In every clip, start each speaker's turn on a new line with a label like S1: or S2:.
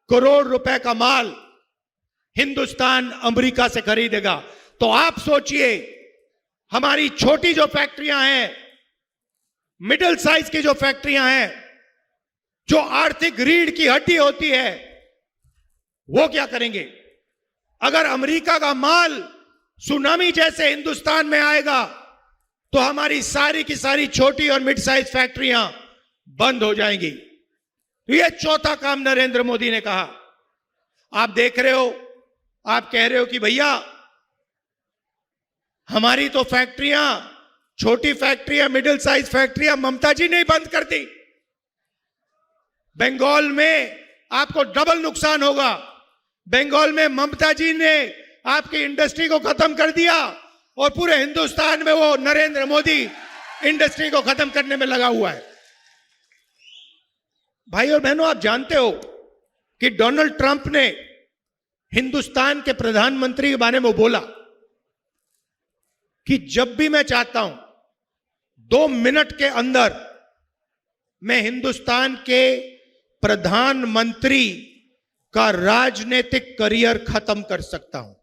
S1: करोड़ रुपए का माल हिंदुस्तान अमेरिका से खरीदेगा। तो आप सोचिए, हमारी छोटी जो फैक्ट्रियां हैं, मिडिल साइज की जो फैक्ट्रियां हैं, जो आर्थिक रीढ़ की हड्डी होती है, वो क्या करेंगे? अगर अमेरिका का माल सुनामी जैसे हिंदुस्तान में आएगा तो हमारी सारी की सारी छोटी और मिड साइज फैक्ट्रियां बंद हो जाएंगी। तो यह चौथा काम नरेंद्र मोदी ने कहा। आप देख रहे हो, आप कह रहे हो कि भैया हमारी तो फैक्ट्रियां, छोटी फैक्ट्रियां, मिडिल साइज फैक्ट्रियां ममता जी ने बंद कर दी। बंगाल में आपको डबल नुकसान होगा। बंगाल में ममता जी ने आपकी इंडस्ट्री को खत्म कर दिया और पूरे हिंदुस्तान में वो नरेंद्र मोदी इंडस्ट्री को खत्म करने में लगा हुआ है। भाई और बहनों, आप जानते हो कि डोनाल्ड ट्रंप ने हिंदुस्तान के प्रधानमंत्री के बारे में बोला कि जब भी मैं चाहता हूं 2 मिनट के अंदर मैं हिंदुस्तान के प्रधानमंत्री का राजनीतिक करियर खत्म कर सकता हूं।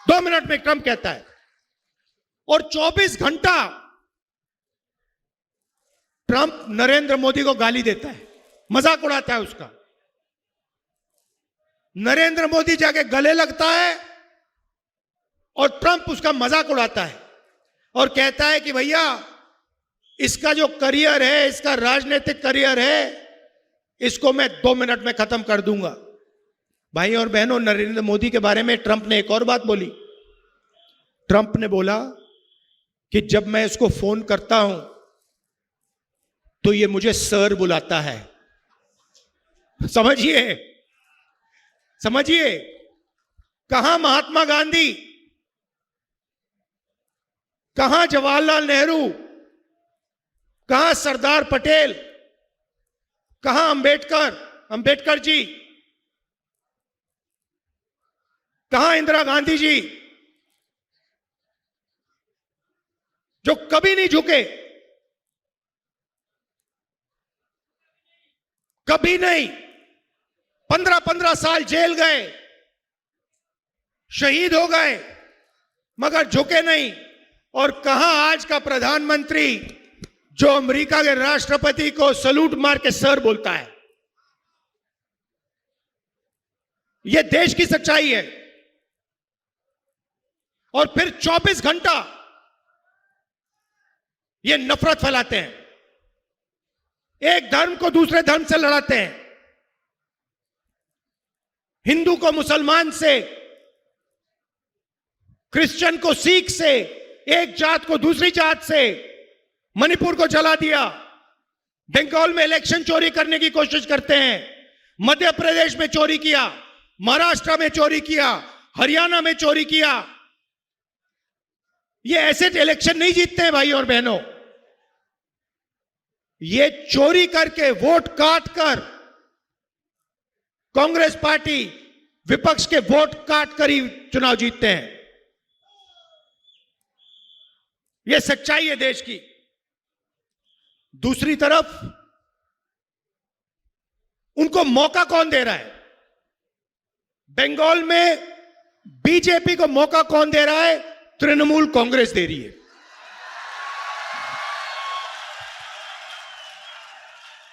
S1: 2 मिनट में ट्रंप कहता है। और 24 घंटा ट्रंप नरेंद्र मोदी को गाली देता है, मजाक उड़ाता है उसका। नरेंद्र मोदी जाके गले लगता है और ट्रंप उसका मजाक उड़ाता है और कहता है कि भैया इसका जो करियर है, इसका राजनीतिक करियर है, इसको मैं 2 मिनट में खत्म कर दूंगा। भाई और बहनों, नरेंद्र मोदी के बारे में ट्रंप ने एक और बात बोली। ट्रंप ने बोला कि जब मैं इसको फोन करता हूं तो ये मुझे सर बुलाता है। समझिए, समझिए, कहां महात्मा गांधी, कहां जवाहरलाल नेहरू, कहां सरदार पटेल, कहां अंबेडकर जी, कहां इंदिरा गांधी जी, जो कभी नहीं झुके, कभी नहीं। 15-15 साल जेल गए, शहीद हो गए, मगर झुके नहीं। और कहां आज का प्रधानमंत्री जो अमेरिका के राष्ट्रपति को सलूट मार के सर बोलता है। यह देश की सच्चाई है। और फिर 24 घंटा ये नफरत फैलाते हैं, एक धर्म को दूसरे धर्म से लड़ाते हैं, हिंदू को मुसलमान से, क्रिश्चियन को सिख से, एक जात को दूसरी जात से। मणिपुर को जला दिया, बंगाल में इलेक्शन चोरी करने की कोशिश करते हैं, मध्य प्रदेश में चोरी किया, महाराष्ट्र में चोरी किया, हरियाणा में चोरी किया। ये ऐसे इलेक्शन नहीं जीतते हैं भाई और बहनों। ये चोरी करके, वोट काट कर, कांग्रेस पार्टी विपक्ष के वोट काट कर ही चुनाव जीतते हैं। यह सच्चाई है देश की। दूसरी तरफ उनको मौका कौन दे रहा है? बंगाल में बीजेपी को मौका कौन दे रहा है? तृणमूल कांग्रेस दे रही है।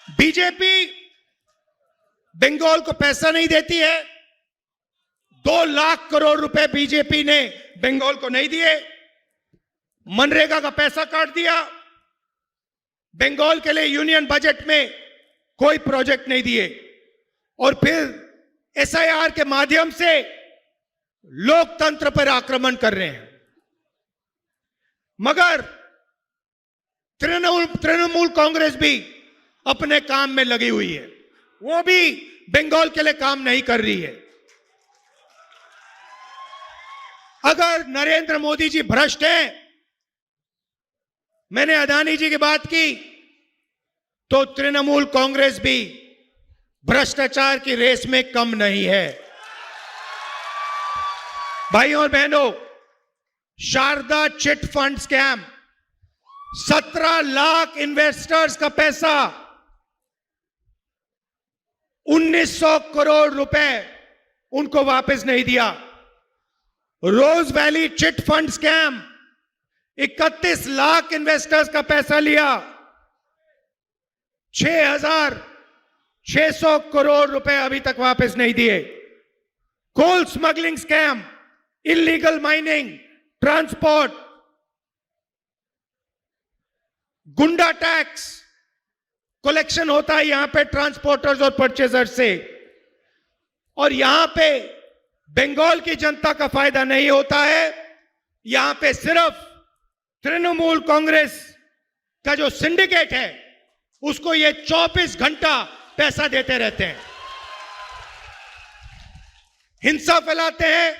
S1: बीजेपी बंगाल को पैसा नहीं देती है। 2 लाख करोड़ रुपए बीजेपी ने बंगाल को नहीं दिए। मनरेगा का पैसा काट दिया। बंगाल के लिए यूनियन बजट में कोई प्रोजेक्ट नहीं दिए। और फिर एसआईआर के माध्यम से लोकतंत्र पर आक्रमण कर रहे हैं। मगर तृणमूल कांग्रेस भी अपने काम में लगी हुई है। वो भी बंगाल के लिए काम नहीं कर रही है। अगर नरेंद्र मोदी जी भ्रष्ट हैं, मैंने अदानी जी की बात की, तो तृणमूल कांग्रेस भी भ्रष्टाचार की रेस में कम नहीं है। भाइयों और बहनों, Sharada chit fund scam, 17 lakh investors का पैसा 1900 करोड़ रुपए उनको वापस नहीं दिया। Rose Valley chit fund scam, 31 lakh investors का पैसा लिया, 6,600 करोड़ रुपए अभी तक वापस नहीं दिए। Coal smuggling scam, illegal mining, transport, गुंडा टैक्स कलेक्शन होता है यहां पे ट्रांसपोर्टर्स और परचेजर्स से, और यहां पे बंगाल की जनता का फायदा नहीं होता है। यहां पे सिर्फ तृणमूल कांग्रेस का जो सिंडिकेट है उसको ये 24 घंटा पैसा देते रहते हैं, हिंसा फैलाते हैं,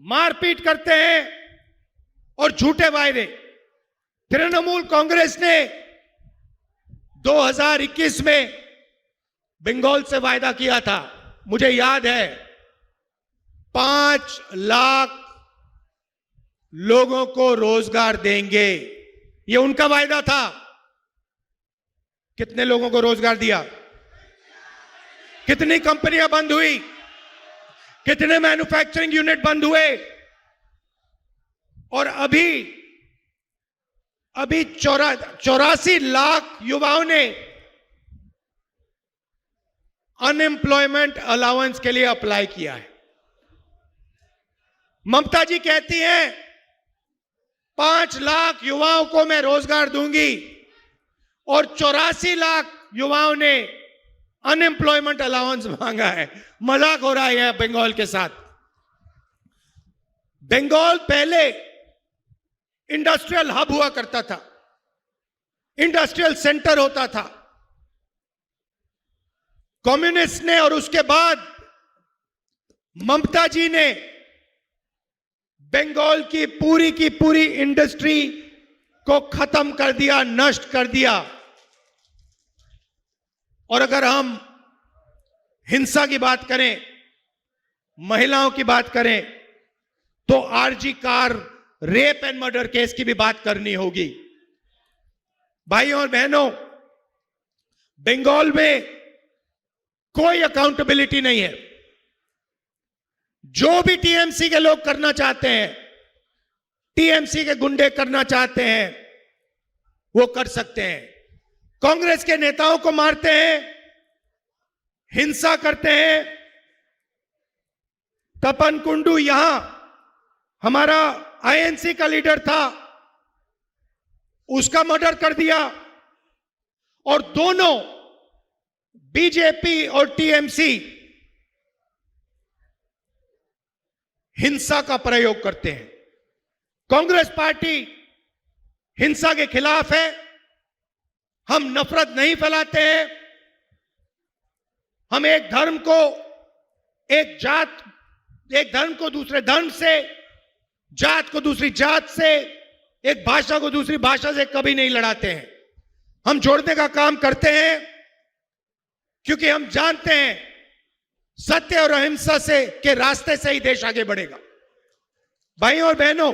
S1: मारपीट करते हैं और झूठे वायदे। तृणमूल कांग्रेस ने 2021 में बंगाल से वायदा किया था, मुझे याद है, 5 लाख लोगों को रोजगार देंगे, ये उनका वायदा था। कितने लोगों को रोजगार दिया? कितनी कंपनियां बंद हुई? कितने मैन्युफैक्चरिंग यूनिट बंद हुए? और अभी 84 लाख युवाओं ने अनएम्प्लॉयमेंट अलाउंस के लिए अप्लाई किया है। ममता जी कहती हैं 5 लाख युवाओं को मैं रोजगार दूंगी, और 84 लाख युवाओं ने अनएम्प्लॉयमेंट अलाउंस मांगा है। मजाक हो रहा है बंगाल के साथ। बंगाल पहले इंडस्ट्रियल हब हुआ करता था, इंडस्ट्रियल सेंटर होता था। कम्युनिस्ट ने और उसके बाद ममता जी ने बंगाल की पूरी इंडस्ट्री को खत्म कर दिया, नष्ट कर दिया। और अगर हम हिंसा की बात करें, महिलाओं की बात करें, तो RG Kar rape and murder case की भी बात करनी होगी। भाइयों और बहनों, बंगाल में कोई अकाउंटेबिलिटी नहीं है। जो भी टीएमसी के लोग करना चाहते हैं, टीएमसी के गुंडे करना चाहते हैं, वो कर सकते हैं। कांग्रेस के नेताओं को मारते हैं, हिंसा करते हैं। तपन कुंडू यहां हमारा आईएनसी का लीडर था, उसका मर्डर कर दिया। और दोनों बीजेपी और टीएमसी हिंसा का प्रयोग करते हैं। कांग्रेस पार्टी हिंसा के खिलाफ है। हम नफरत नहीं फैलाते हैं। हम एक धर्म को दूसरे धर्म से, जात को दूसरी जात से, एक भाषा को दूसरी भाषा से कभी नहीं लड़ाते हैं। हम जोड़ने का काम करते हैं, क्योंकि हम जानते हैं सत्य और अहिंसा से के रास्ते से ही देश आगे बढ़ेगा। भाइयों और बहनों,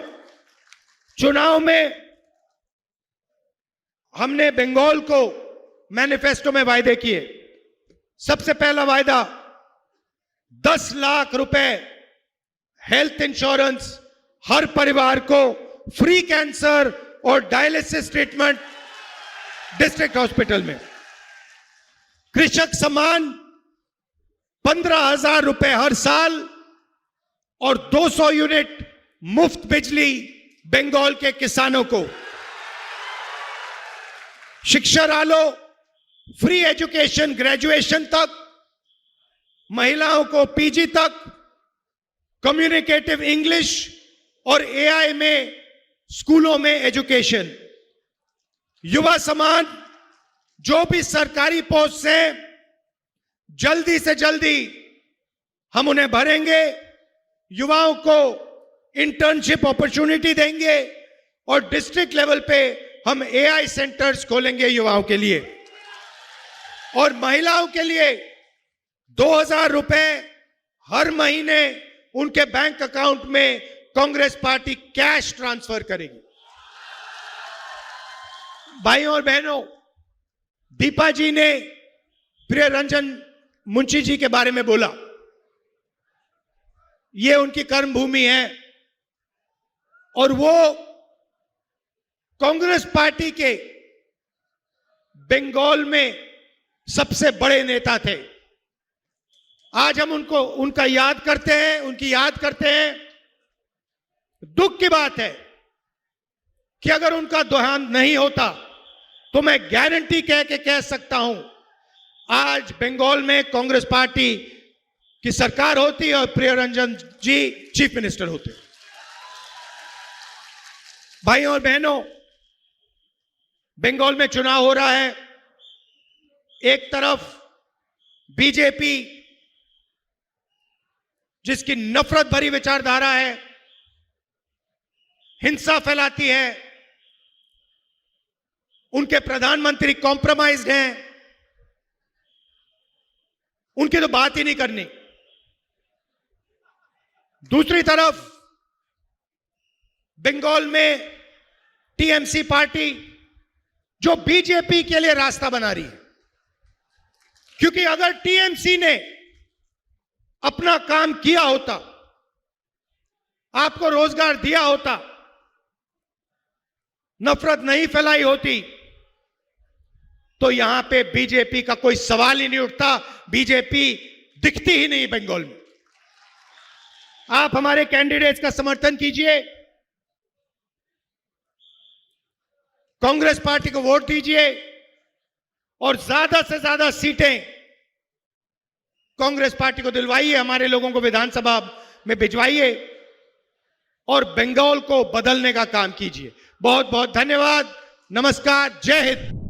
S1: चुनाव में हमने बंगाल को मैनिफेस्टो में वायदे किए। सबसे पहला वायदा 10 लाख रुपए हेल्थ इंश्योरेंस हर परिवार को, फ्री कैंसर और डायलिसिस ट्रीटमेंट डिस्ट्रिक्ट हॉस्पिटल में। कृषक सम्मान 15,000 रुपए हर साल और 200 यूनिट मुफ्त बिजली बंगाल के किसानों को। शिक्षा आलो, फ्री एजुकेशन ग्रेजुएशन तक, महिलाओं को पीजी तक, कम्युनिकेटिव इंग्लिश और एआई में स्कूलों में एजुकेशन। युवा समान जो भी सरकारी पोस्ट है, जल्दी से जल्दी हम उन्हें भरेंगे, युवाओं को इंटर्नशिप अपॉर्चुनिटी देंगे और डिस्ट्रिक्ट लेवल पे हम एआई सेंटर्स खोलेंगे युवाओं के लिए। और महिलाओं के लिए 2,000 रुपए हर महीने उनके बैंक अकाउंट में कांग्रेस पार्टी कैश ट्रांसफर करेगी। भाइयों और बहनों, दीपा जी ने, प्रिय रंजन मुंशी जी के बारे में बोला, ये उनकी कर्मभूमि है और वो कांग्रेस पार्टी के बंगाल में सबसे बड़े नेता थे। आज हम उनका याद करते हैं, उनकी याद करते हैं। दुख की बात है कि अगर उनका देहांत नहीं होता तो मैं गारंटी कह सकता हूं, आज बंगाल में कांग्रेस पार्टी की सरकार होती और प्रियरंजन जी चीफ मिनिस्टर होते। भाइयों और बहनों, बंगाल में चुनाव हो रहा है। एक तरफ बीजेपी जिसकी नफरत भरी विचारधारा है, हिंसा फैलाती है, उनके प्रधानमंत्री कॉम्प्रोमाइज्ड हैं, उनकी तो बात ही नहीं करनी। दूसरी तरफ बंगाल में टीएमसी पार्टी जो बीजेपी के लिए रास्ता बना रही है, क्योंकि अगर टीएमसी ने अपना काम किया होता, आपको रोजगार दिया होता, नफरत नहीं फैलाई होती, तो यहां पे बीजेपी का कोई सवाल ही नहीं उठता। बीजेपी दिखती ही नहीं बंगाल में। आप हमारे कैंडिडेट्स का समर्थन कीजिए, कांग्रेस पार्टी को वोट दीजिए और ज्यादा से ज्यादा सीटें कांग्रेस पार्टी को दिलवाइए, हमारे लोगों को विधानसभा में भिजवाइए और बंगाल को बदलने का काम कीजिए। बहुत बहुत धन्यवाद। नमस्कार। जय हिंद।